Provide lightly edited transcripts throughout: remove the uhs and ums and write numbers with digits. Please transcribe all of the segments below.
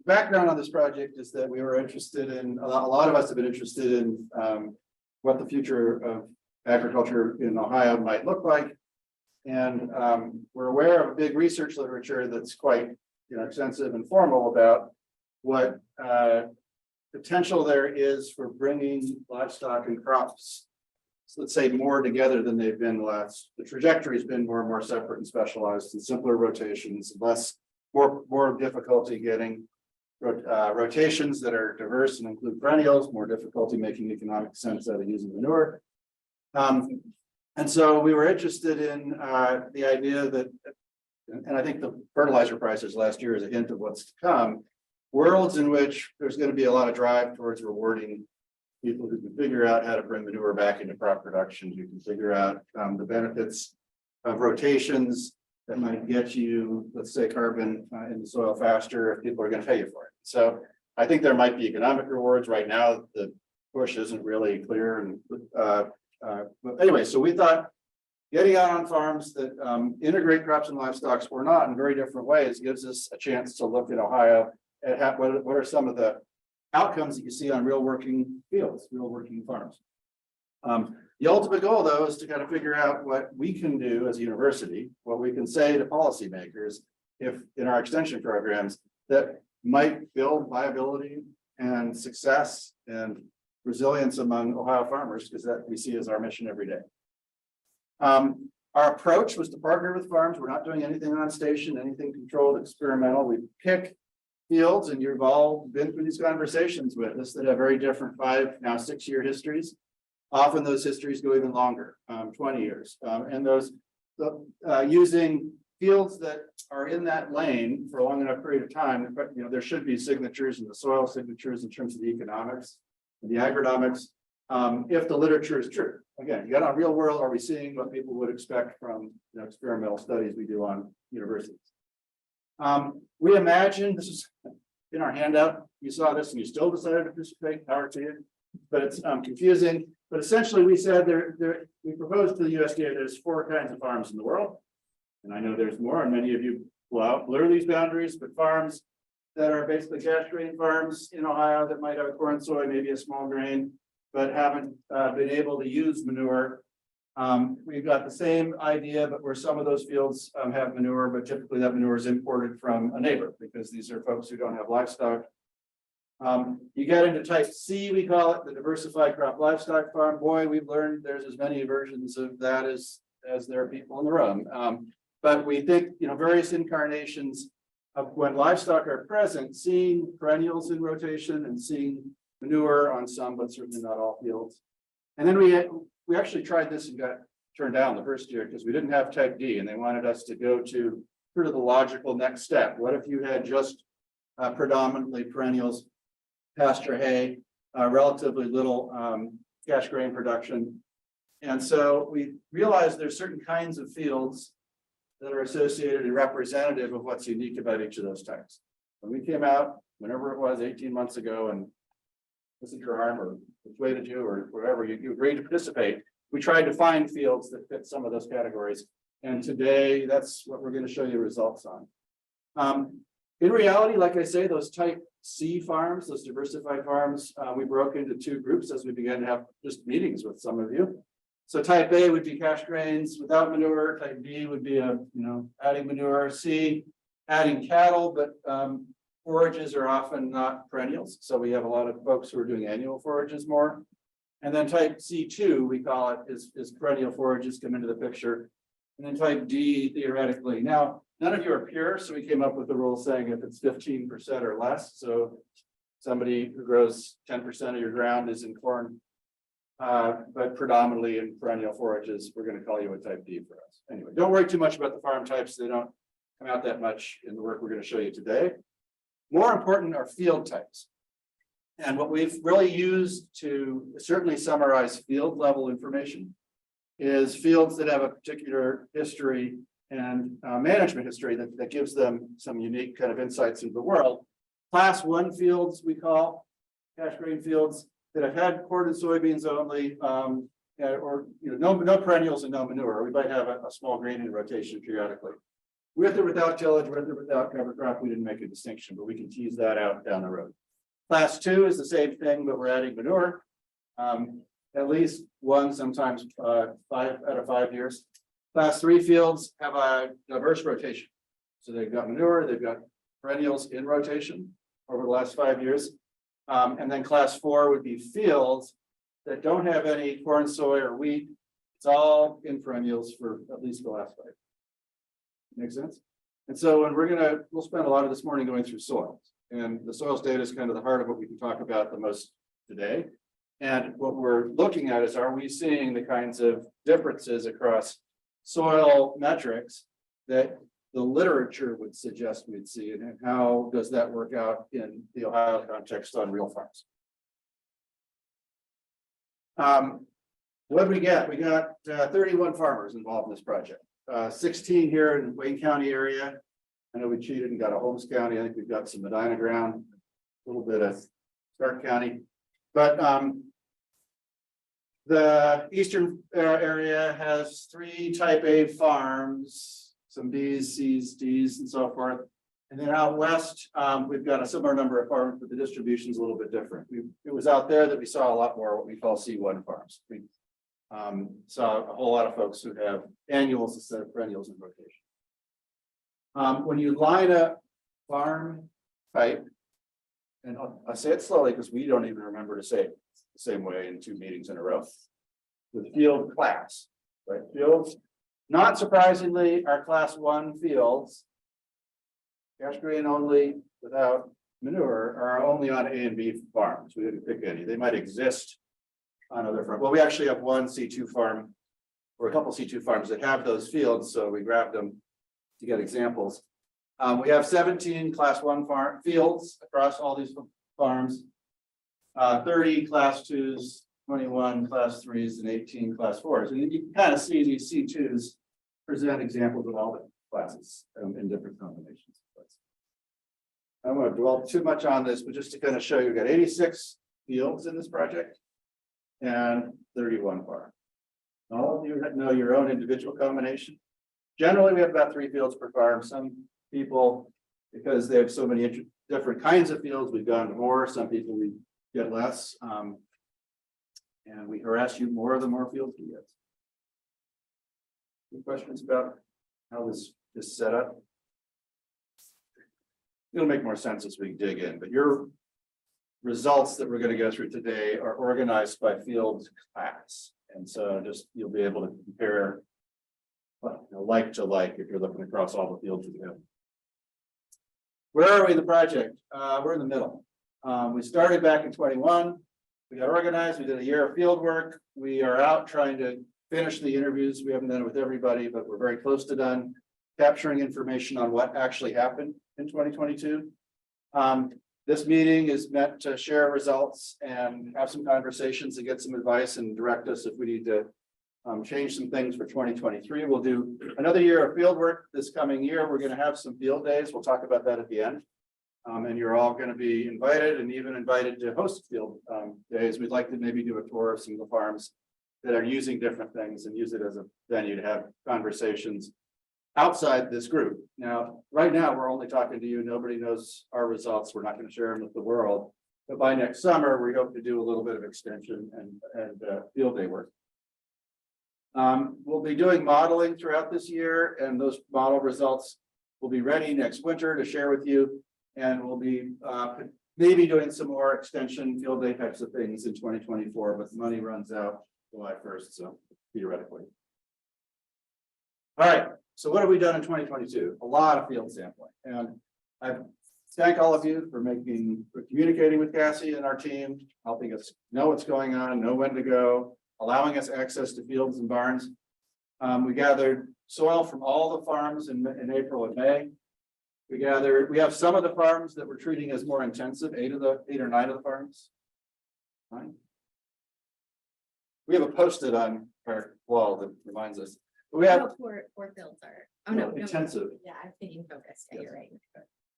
background on this project is that we were interested in, a lot of us have been interested in what the future of agriculture in Ohio might look like. And we're aware of a big research literature that's quite extensive and formal about what potential there is for bringing livestock and crops, so let's say, more together than they've been the trajectory has been more and more separate and specialized and simpler rotations, more difficulty getting rotations that are diverse and include perennials, more difficulty making economic sense out of using manure. And so we were interested in the idea that, and I think the fertilizer prices last year is a hint of what's to come, worlds in which there's going to be a lot of drive towards rewarding people who can figure out how to bring manure back into crop production, who can figure out the benefits of rotations that might get you, let's say, carbon in the soil faster if people are going to pay you for it. So I think there might be economic rewards. Right now, the push isn't really clear. And but anyway, so we thought getting out on farms that integrate crops and livestock or not in very different ways gives us a chance to look at Ohio at what are some of the outcomes that you see on real working fields, real working farms. The ultimate goal, though, is to kind of figure out what we can do as a university, what we can say to policymakers if in our extension programs that might build viability and success and resilience among Ohio farmers, because that we see as our mission every day. Our approach was to partner with farms. We're not doing anything on station, anything controlled, experimental. We pick fields, and you've all been through these conversations with us that have very different 5, now 6-year histories. Often those histories go even longer, 20 years. And those using fields that are in that lane for a long enough period of time, but there should be signatures in the soil signatures in terms of the economics and the agronomics, if the literature is true. Again, you got on real world, are we seeing what people would expect from experimental studies we do on universities? We imagine, this is in our handout, you saw this and you still decided to participate, power to you, but it's confusing. But essentially we said we proposed to the USDA there's 4 kinds of farms in the world. And I know there's more, and many of you will blur these boundaries, but farms that are basically cash grain farms in Ohio that might have a corn, soy, maybe a small grain, but haven't been able to use manure. We've got the same idea, but where some of those fields have manure, but typically that manure is imported from a neighbor because these are folks who don't have livestock. You get into type C, we call it, the diversified crop livestock farm. Boy, we've learned there's as many versions of that as there are people in the room. But we think, various incarnations of when livestock are present, seeing perennials in rotation and seeing manure on some, but certainly not all fields. And then we actually tried this and got turned down the first year because we didn't have type D, and they wanted us to go to sort of the logical next step. What if you had just predominantly perennials, pasture hay, relatively little cash grain production? And so we realized there's certain kinds of fields that are associated and representative of what's unique about each of those types. When we came out, whenever it was 18 months ago, and listened to your arm or persuaded you or whatever, you agreed to participate, we tried to find fields that fit some of those categories. And today, that's what we're going to show you results on. In reality, like I say, those type C farms, those diversified farms, we broke into 2 groups as we began to have just meetings with some of you. So type A would be cash grains without manure. Type B would be adding manure. C, adding cattle, but forages are often not perennials. So we have a lot of folks who are doing annual forages more. And then type C2, we call it, is perennial forages come into the picture. And then type D, theoretically. Now, none of you are pure, so we came up with the rule saying if it's 15% or less, so somebody who grows 10% of your ground is in corn, but predominantly in perennial forages, we're going to call you a type D for us. Anyway, don't worry too much about the farm types. They don't come out that much in the work we're going to show you today. More important are field types. And what we've really used to certainly summarize field level information is fields that have a particular history and management history that gives them some unique kind of insights into the world. Class 1 fields, we call cash grain fields that have had corn and soybeans only, or no perennials and no manure. We might have a small grain in rotation periodically. with or without tillage, with or without cover crop, we didn't make a distinction, but we can tease that out down the road. Class 2 is the same thing, but we're adding manure. At least one, sometimes 5 out of 5 years. Class 3 fields have a diverse rotation. So they've got manure, they've got perennials in rotation over the last 5 years. And then class 4 would be fields that don't have any corn, soy, or wheat. It's all in perennials for at least the last 5. Make sense? And so when we'll spend a lot of this morning going through soils. And the soils data is kind of the heart of what we can talk about the most today. And what we're looking at is, are we seeing the kinds of differences across soil metrics that the literature would suggest we'd see, and how does that work out in the Ohio context on real farms? What did we get? We got 31 farmers involved in this project. 16 here in Wayne County area. I know we cheated and got a Holmes County. I think we've got some Medina ground, a little bit of Stark County. But the eastern area has 3 type A farms, some B's, C's, D's, and so forth. And then out west, we've got a similar number of farms, but the distribution is a little bit different. It was out there that we saw a lot more what we call C1 farms. We saw a whole lot of folks who have annuals instead of perennials in rotation. When you line up farm type, and I'll say it slowly because we don't even remember to say it the same way in 2 meetings in a row. With field class, right? Fields, not surprisingly, our class 1 fields, cash grain only without manure, are only on A and B farms. We didn't pick any. They might exist on other farms. Well, we actually have one C2 farm, or a couple C2 farms that have those fields, so we grabbed them to get examples. We have 17 class 1 farm fields across all these farms, 30 class 2s, 21 class 3s, and 18 class 4s. And you can kind of see these C2s present examples of all the classes in different combinations. I don't want to dwell too much on this, but just to kind of show you, we've got 86 fields in this project and 31 farms. All of you know your own individual combination. Generally, we have about 3 fields per farm. Some people, because they have so many different kinds of fields, we've gone to more. Some people we get less. And we harass you more the more fields we get. Any questions about how this is set up? It'll make more sense as we dig in, but your results that we're going to go through today are organized by field class. And so just you'll be able to compare like to like if you're looking across all the fields we have. Where are we in the project? We're in the middle. We started back in 21. We got organized. We did a year of field work. We are out trying to finish the interviews. We haven't done it with everybody, but we're very close to done capturing information on what actually happened in 2022. This meeting is meant to share results and have some conversations and get some advice and direct us if we need to change some things for 2023. We'll do another year of field work this coming year. We're going to have some field days. We'll talk about that at the end. And you're all going to be invited and even invited to host field days. We'd like to maybe do a tour of some of the farms that are using different things and use it as a venue to have conversations outside this group. Now, right now, we're only talking to you. Nobody knows our results. We're not going to share them with the world. But by next summer, we hope to do a little bit of extension and field day work. We'll be doing modeling throughout this year, and those model results will be ready next winter to share with you. And we'll be maybe doing some more extension field day types of things in 2024, but the money runs out July 1st, so theoretically. All right, so what have we done in 2022? A lot of field sampling. And I thank all of you for communicating with Cassie and our team, helping us know what's going on, know when to go, allowing us access to fields and barns. We gathered soil from all the farms in April and May. We have some of the farms that we're treating as more intensive, 8 or 9 of the farms. 9. We have a post-it on our wall that reminds us. We have 4 fields are. Oh no, intensive. Yeah, I'm thinking focused. Yeah, you're right.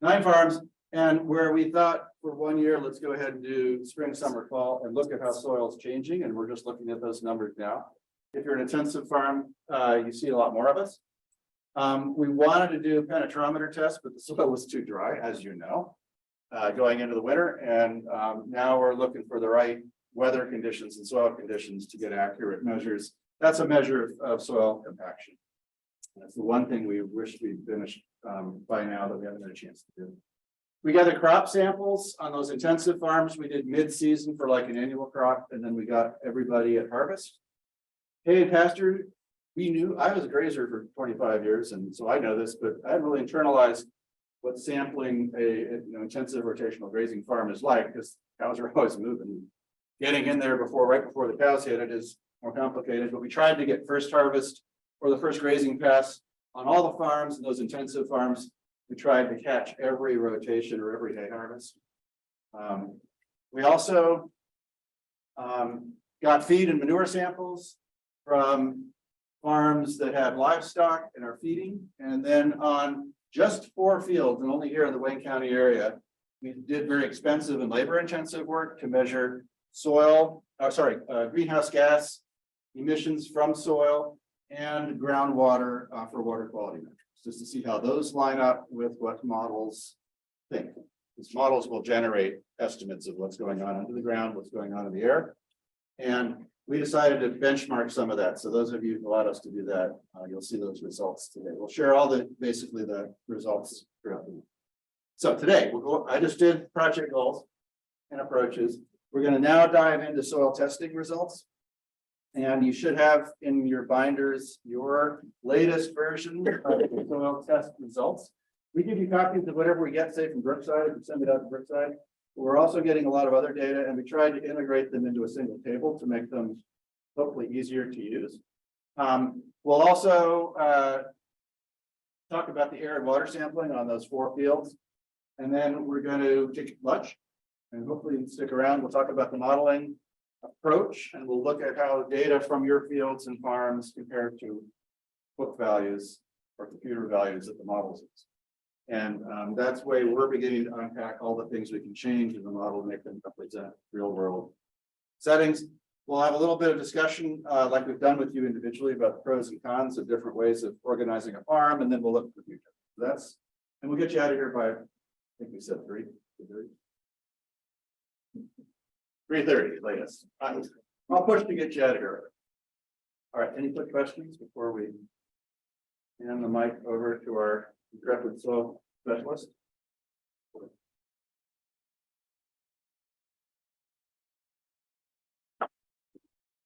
9 farms, and where we thought for 1 year, let's go ahead and do spring, summer, fall, and look at how soil is changing. And we're just looking at those numbers now. If you're an intensive farm, you see a lot more of us. We wanted to do a penetrometer test, but the soil was too dry, as you know, going into the winter. And now we're looking for the right weather conditions and soil conditions to get accurate measures. That's a measure of soil compaction. That's the one thing we wish we'd finished by now that we haven't had a chance to do. We gathered crop samples on those intensive farms. We did mid-season for like an annual crop, and then we got everybody at harvest. Hay and pasture, we knew, I was a grazer for 25 years, and so I know this, but I hadn't really internalized what sampling a intensive rotational grazing farm is like, because cows are always moving. Getting in there right before the cows hit it is more complicated, but we tried to get first harvest or the first grazing pass on all the farms and those intensive farms. We tried to catch every rotation or every hay harvest. We also got feed and manure samples from farms that have livestock and are feeding. And then on just 4 fields, and only here in the Wayne County area, we did very expensive and labor intensive work to measure greenhouse gas emissions from soil and groundwater for water quality measures, just to see how those line up with what models think. These models will generate estimates of what's going on under the ground, what's going on in the air. And we decided to benchmark some of that. So those of you who allowed us to do that, you'll see those results today. We'll share all basically the results throughout the week. So today, I just did project goals and approaches. We're going to now dive into soil testing results. And you should have in your binders your latest version of the soil test results. We give you copies of whatever we get, say, from Brookside, if we send it out to Brookside. We're also getting a lot of other data, and we tried to integrate them into a single table to make them hopefully easier to use. We'll also talk about the air and water sampling on those 4 fields. And then we're going to take lunch and hopefully stick around. We'll talk about the modeling approach, and we'll look at how data from your fields and farms compare to book values or computer values that the models use. And that's why we're beginning to unpack all the things we can change in the model to make them represent real world settings. We'll have a little bit of discussion like we've done with you individually about the pros and cons of different ways of organizing a farm, and then we'll look at the future. So and we'll get you out of here by, I think we said 3:30 latest. I'll push to get you out of here. All right, any quick questions before we hand the mic over to our intrepid soil specialist?